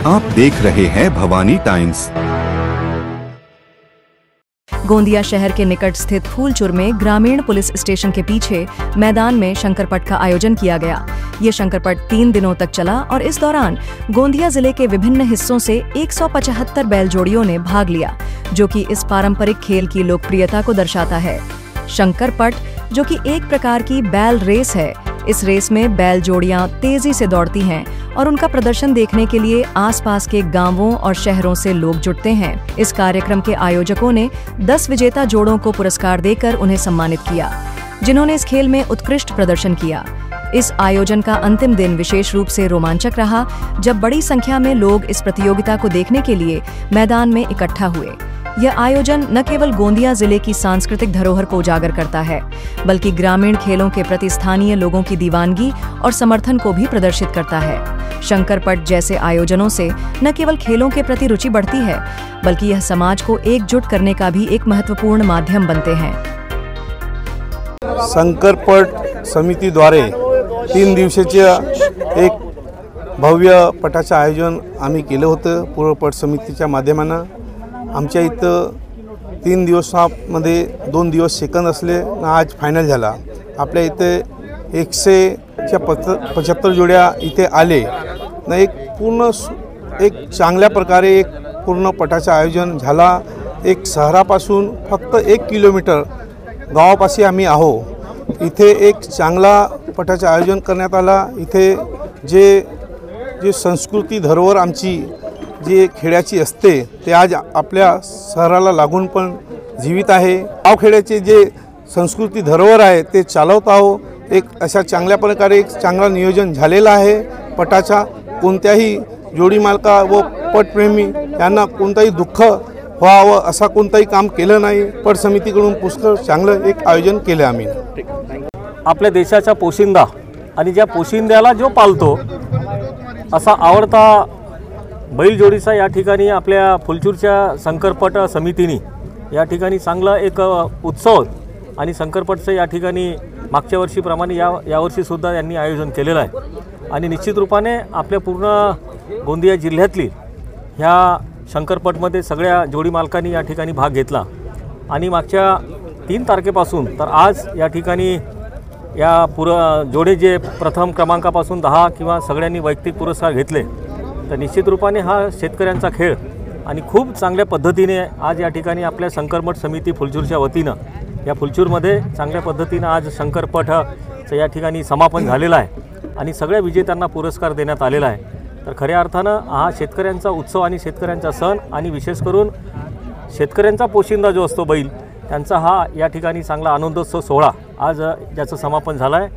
आप देख रहे हैं भवानी टाइम्स। गोंदिया शहर के निकट स्थित फूलचुर में ग्रामीण पुलिस स्टेशन के पीछे मैदान में शंकरपट का आयोजन किया गया। ये शंकरपट 3 दिनों तक चला और इस दौरान गोंदिया जिले के विभिन्न हिस्सों से 175 बैल जोड़ियों ने भाग लिया, जो कि इस पारंपरिक खेल की लोकप्रियता को दर्शाता है। शंकरपट, जो कि एक प्रकार की बैल रेस है, इस रेस में बैल जोड़ियां तेजी से दौड़ती हैं और उनका प्रदर्शन देखने के लिए आसपास के गांवों और शहरों से लोग जुटते हैं। इस कार्यक्रम के आयोजकों ने 10 विजेता जोड़ों को पुरस्कार देकर उन्हें सम्मानित किया, जिन्होंने इस खेल में उत्कृष्ट प्रदर्शन किया। इस आयोजन का अंतिम दिन विशेष रूप से रोमांचक रहा, जब बड़ी संख्या में लोग इस प्रतियोगिता को देखने के लिए मैदान में इकट्ठा हुए। यह आयोजन न केवल गोंदिया जिले की सांस्कृतिक धरोहर को उजागर करता है, बल्कि ग्रामीण खेलों के प्रति स्थानीय लोगों की दीवानगी और समर्थन को भी प्रदर्शित करता है। शंकरपट जैसे आयोजनों से न केवल खेलों के प्रति रुचि बढ़ती है, बल्कि यह समाज को एकजुट करने का भी एक महत्वपूर्ण माध्यम बनते हैं। शंकरपट समितीद्वारे 3 दिवसाच्या एक भव्य पटाचं आयोजन आम्ही केलं होतं पूर्वपट समितीच्या माध्यमानं। आमच्या इथं 3 दिवसामध्ये 2 दिवस सेकंद असले ना आज फायनल झाला। आपल्या इथे 175 जोड्या इथे आले ना। एक पूर्ण एक चांगल्या प्रकारे एक पूर्ण पटाचं आयोजन झाला। एक शहरापासून फक्त 1 किलोमीटर गावापाशी आम्ही आहो। इथे एक चांगला पटाचं आयोजन करण्यात आला। इथे जे संस्कृती धरोहर आमची जे खेड्याची असते ते आज आपल्या शहराला लागून पण जीवित आहे। गावखेड्याचे जे संस्कृती धरोहर आहे ते चालवत आहो। एक अशा चांगल्या प्रकारे एक चांगला नियोजन झालेला आहे पटाचा। कोणत्याही जोडी मालका व पटप्रेमी यांना कोणताही दुःख व्हावं असा कोणताही काम केलं नाही। पट समितीकडून पुष्कळ चांगलं एक आयोजन केलं आम्ही। आपल्या देशाचा पोशिंदा आणि ज्या पोशिंद्याला जो पालतो असा आवडता बैलजोडीचा या ठिकाणी आपल्या फुलचूरच्या शंकरपट समितीने या ठिकाणी चांगला एक उत्सव आणि शंकरपटचं या ठिकाणी मागच्या वर्षीप्रमाणे यावर्षी सुद्धा यांनी आयोजन केलेलं आहे। आणि निश्चित रूपाने आपल्या पूर्ण गोंदिया जिल्ह्यातली ह्या शंकरपटमध्ये सगळ्या जोडी मालकांनी या ठिकाणी भाग घेतला। आणि मागच्या 3 तारखेपासून तर आज या ठिकाणी या जोडे जे प्रथम क्रमांकापासून 10 किंवा सगळ्यांनी वैयक्तिक पुरस्कार घेतले। तर निश्चित रूपाने हा शेतकऱ्यांचा खेळ आणि खूप चांगल्या पद्धतीने आज या ठिकाणी आपल्या शंकरपट समिती फुलचूरच्या वतीनं या फुलचूरमध्ये चांगल्या पद्धतीनं आज शंकरपटचं या ठिकाणी समापन झालेलं आहे आणि सगळ्या विजेत्यांना पुरस्कार देण्यात आलेला आहे। तर खऱ्या अर्थानं हा शेतकऱ्यांचा उत्सव आणि शेतकऱ्यांचा सण आणि विशेष करून शेतकऱ्यांचा पोशिंदा जो असतो बैल, त्यांचा हा या ठिकाणी चांगला आनंदोत्सव सोहळा आज ज्याचं समापन झालं आहे।